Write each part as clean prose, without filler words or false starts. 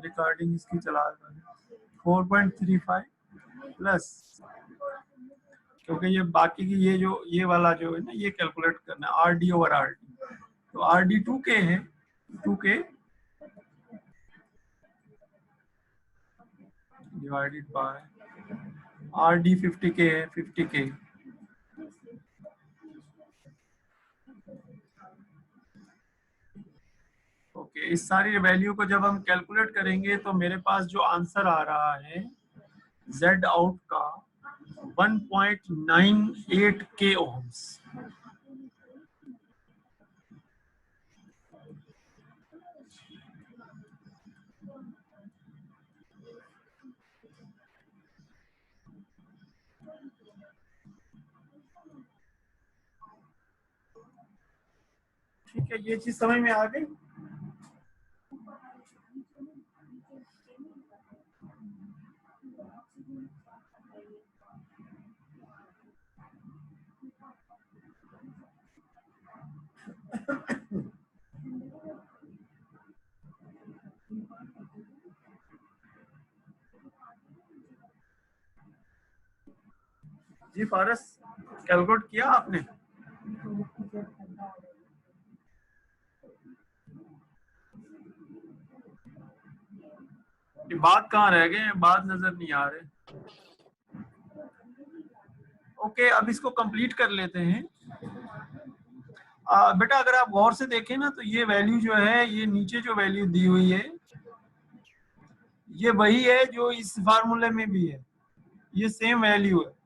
Recording इसकी चला रहा है 4.35 प्लस, क्योंकि ये बाकी की ये वाला जो है ना ये कैलकुलेट करना है R D over R D. तो आर डी 2K है, 2K divided by R D 50K है, 50K। ओके, इस सारी वैल्यू को जब हम कैलकुलेट करेंगे तो मेरे पास जो आंसर आ रहा है Z आउट का 1.98 K ओम्स। ठीक है, ये चीज समझ में आ गई। जी फारस, कैलकुलेट किया आपने? ये बात कहाँ रह गए, बात नजर नहीं आ रहे। ओके, अब इसको कंप्लीट कर लेते हैं। बेटा अगर आप गौर से देखें ना तो ये वैल्यू जो है, ये नीचे जो वैल्यू दी हुई है ये वही है जो इस फार्मूले में भी है, ये सेम वैल्यू है।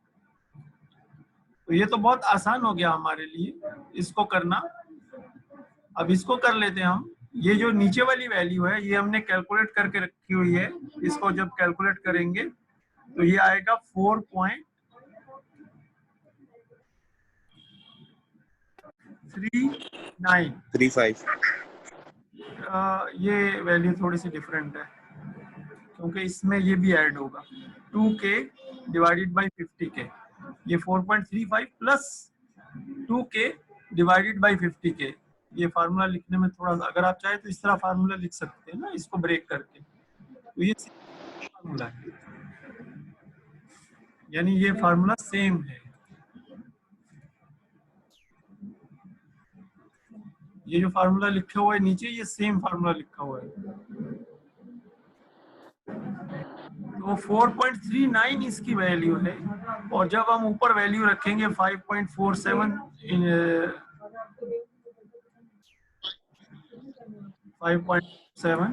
तो ये तो बहुत आसान हो गया हमारे लिए इसको करना। अब इसको कर लेते हैं हम। ये जो नीचे वाली वैल्यू है ये हमने कैलकुलेट करके रखी हुई है, इसको जब कैलकुलेट करेंगे तो ये आएगा 4.3935। ये वैल्यू थोड़ी सी डिफरेंट है क्योंकि इसमें ये भी ऐड होगा 2K डिवाइडेड बाई 50K। ये 4.35 plus 2K divided by 50K। ये फार्मूला लिखने में थोड़ा सा, अगर आप चाहे तो इस तरह फार्मूला लिख सकते हैं ना, इसको ब्रेक करके। तो ये फार्मूला है, यानी ये फार्मूला सेम है। ये जो फार्मूला लिखा हुआ है नीचे, ये सेम फार्मूला लिखा हुआ है। तो 4.39 इसकी वैल्यू है, और जब हम ऊपर वैल्यू रखेंगे 5.47 5.7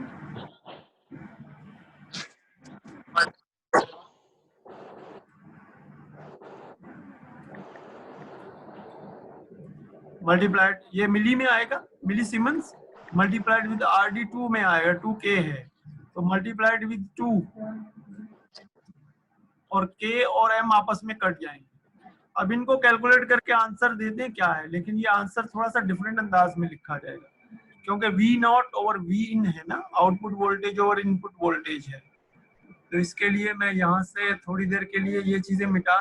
मल्टीप्लाइड, ये मिली में आएगा, milli siemens multiplied with RD2 में आएगा, 2K है तो मल्टीप्लाइड विद 2, और K और M आपस में कट जाएंगे। अब इनको कैलकुलेट करके आंसर देते हैं क्या है, लेकिन ये आंसर थोड़ा सा डिफरेंट अंदाज में लिखा जाएगा क्योंकि V0 और Vin है ना, आउटपुट वोल्टेज और इनपुट वोल्टेज है। तो इसके लिए मैं यहाँ से थोड़ी देर के लिए ये चीजें मिटा,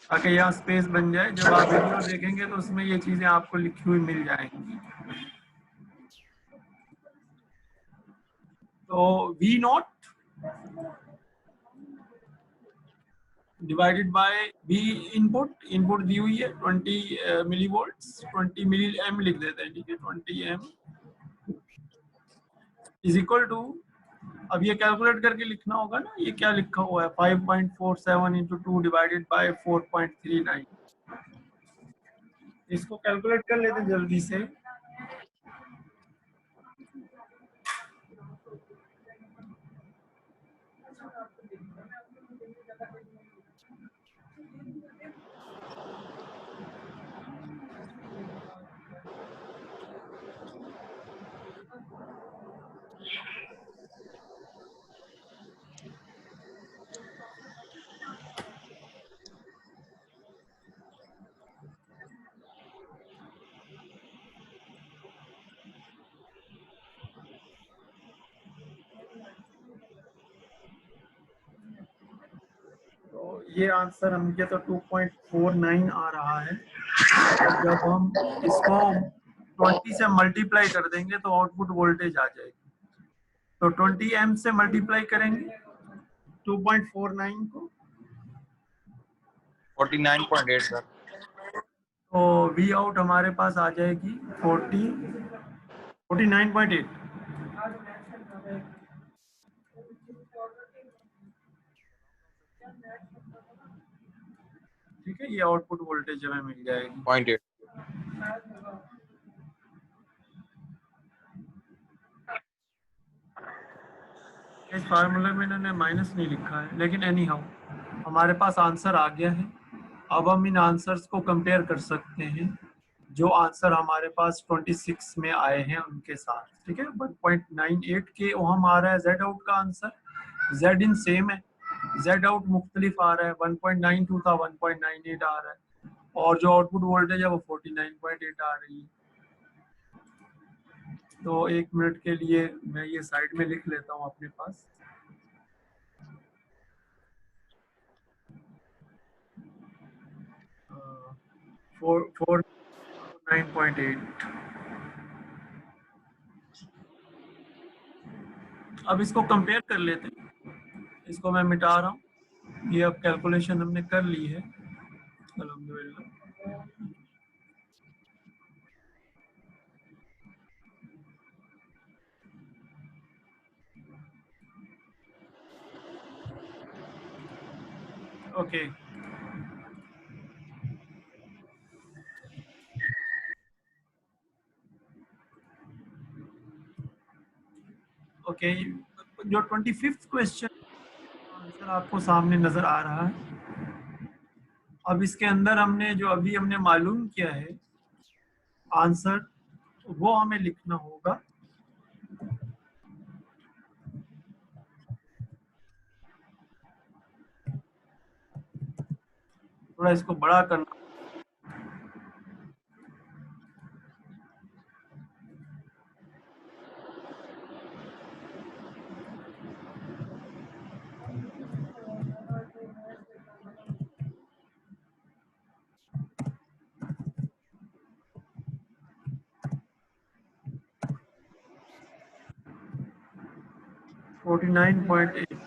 ताकि यहाँ स्पेस बन जाए। जब आप वीडियो देखेंगे तो उसमें ये चीजें आपको लिखी हुई मिल जाएंगी। तो V0 divided by V input दी हुई है 20 मिली वोल्ट, 20 मिली एम लिख देते हैं, ठीक है, 20 एम इज इक्वल टू, अब ये कैलकुलेट करके लिखना होगा ना, ये क्या लिखा हुआ है 5.47 इंटू 2 डिवाइडेड बाय 4.39। इसको कैलकुलेट कर लेते हैं जल्दी से। ये आंसर हमके तो 2.49 आ रहा है। जब हम इसको 20 से मल्टीप्लाई कर देंगे तो आउटपुट वोल्टेज आ जाएगी। तो 20 एम्प से मल्टीप्लाई करेंगे 2.49 को 49.8 सर। तो वी आउट हमारे पास आ जाएगी 49.8। ठीक है, ये आउटपुट वोल्टेज हमें मिल जाएगी 0.8। इस फार्मूले में इन्होंने माइनस नहीं लिखा है, लेकिन एनी हाउ हमारे पास आंसर आ गया है। अब हम इन आंसर्स को कंपेयर कर सकते हैं जो आंसर हमारे पास 26 में आए हैं उनके साथ। ठीक है, 1.98 के ओहम आ रहा है जेड आउट का आंसर, जेड इन सेम है, जेड आउट मुख्तलिफ आ रहा है, 1.92 था 1.98 आ रहा है, और जो आउटपुट वोल्टेज है वो 49.8 आ रही है। तो 1 मिनट के लिए मैं ये साइड में लिख लेता हूँ अपने पास। फोर 9.8। अब इसको कंपेयर कर लेते हैं, इसको मैं मिटा रहा हूँ। ये अब कैलकुलेशन हमने कर ली है अल्हम्दुलिल्लाह। ओके ओके, जो 25th क्वेश्चन आंसर आपको सामने नजर आ रहा है। अब इसके अंदर हमने जो अभी हमने मालूम किया है आंसर, वो हमें लिखना होगा। थोड़ा इसको बड़ा करना। फोर्टी 49.8।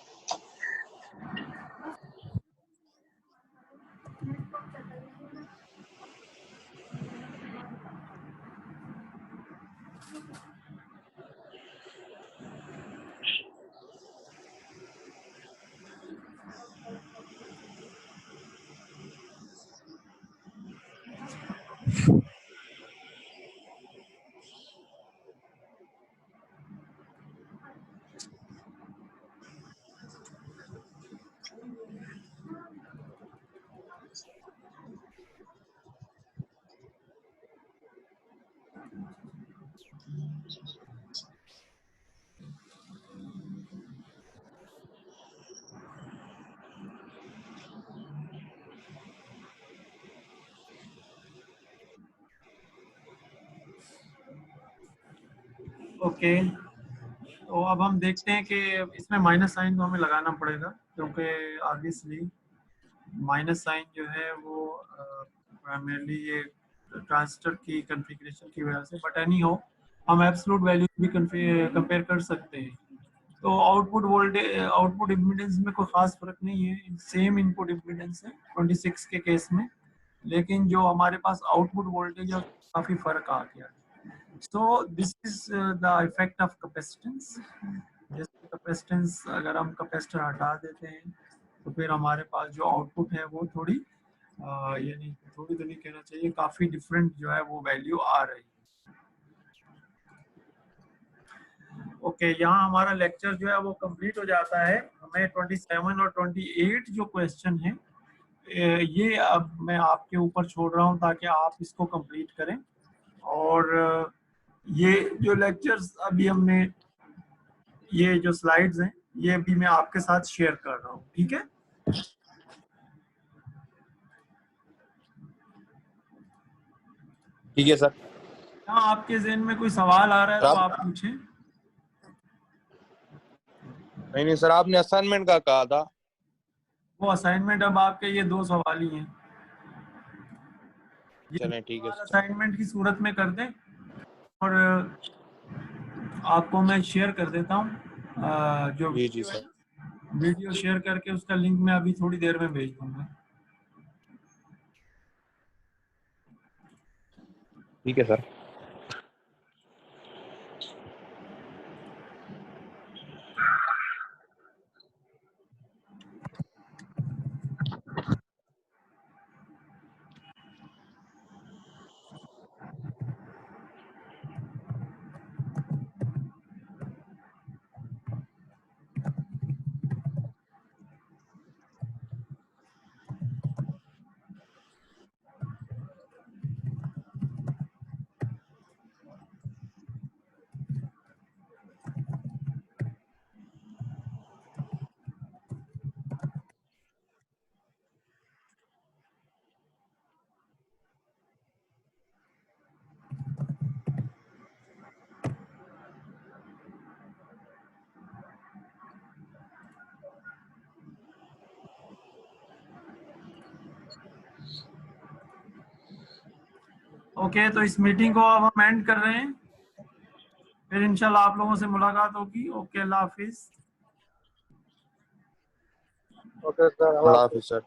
ओके, तो अब हम देखते हैं कि इसमें माइनस साइन तो हमें लगाना पड़ेगा, क्योंकि ऑब्वियसली माइनस साइन जो है वो प्राइमरली ये ट्रांजिस्टर की कॉन्फ़िगरेशन की वजह से, बट एनी हो हम एब्सोल्यूट वैल्यू भी कंपेयर कर सकते हैं। तो आउटपुट वोल्टेज, आउटपुट इम्पीडेंस में कोई खास फर्क नहीं है, सेम इनपुट इम्पीडेंस है 26 के केस में, लेकिन जो हमारे पास आउटपुट वोल्टेज है काफी फर्क आ गया। So this is the effect of capacitance. जैसे कैपेसिटेंस अगर हम कैपेसिटर हटा देते हैं तो फिर हमारे पास जो आउटपुट है वो थोड़ी यानी थोड़ी तो नहीं कहना चाहिए, काफी डिफरेंट जो है वो वैल्यू आ रही है। ओके, यहाँ हमारा लेक्चर जो है वो कंप्लीट हो जाता है। हमें 27 और 28 जो क्वेश्चन है ये अब मैं आपके ऊपर छोड़ रहा हूँ ताकि आप इसको कंप्लीट करें। और ये जो लेक्चर्स अभी हमने, ये जो स्लाइड्स हैं ये भी मैं आपके साथ शेयर कर रहा हूँ। ठीक है, ठीक है सर। यहाँ आपके जहन में कोई सवाल आ रहा है तो आप पूछें। नहीं सर, आपने असाइनमेंट का कहा था। वो असाइनमेंट अब आपके ये 2 सवाल ही हैं, ये चलें ठीक है सर। असाइनमेंट की सूरत में कर दें और आपको मैं शेयर कर देता हूँ जो जी जी वीडियो है सर। ना, वीडियो शेयर करके उसका लिंक मैं अभी थोड़ी देर में भेज दूंगा। ठीक है सर। ओके, तो इस मीटिंग को अब हम एंड कर रहे हैं, फिर इंशाल्लाह आप लोगों से मुलाकात होगी। ओके, अल्लाह हाफिज। ओके सर, अल्लाह हाफिज सर।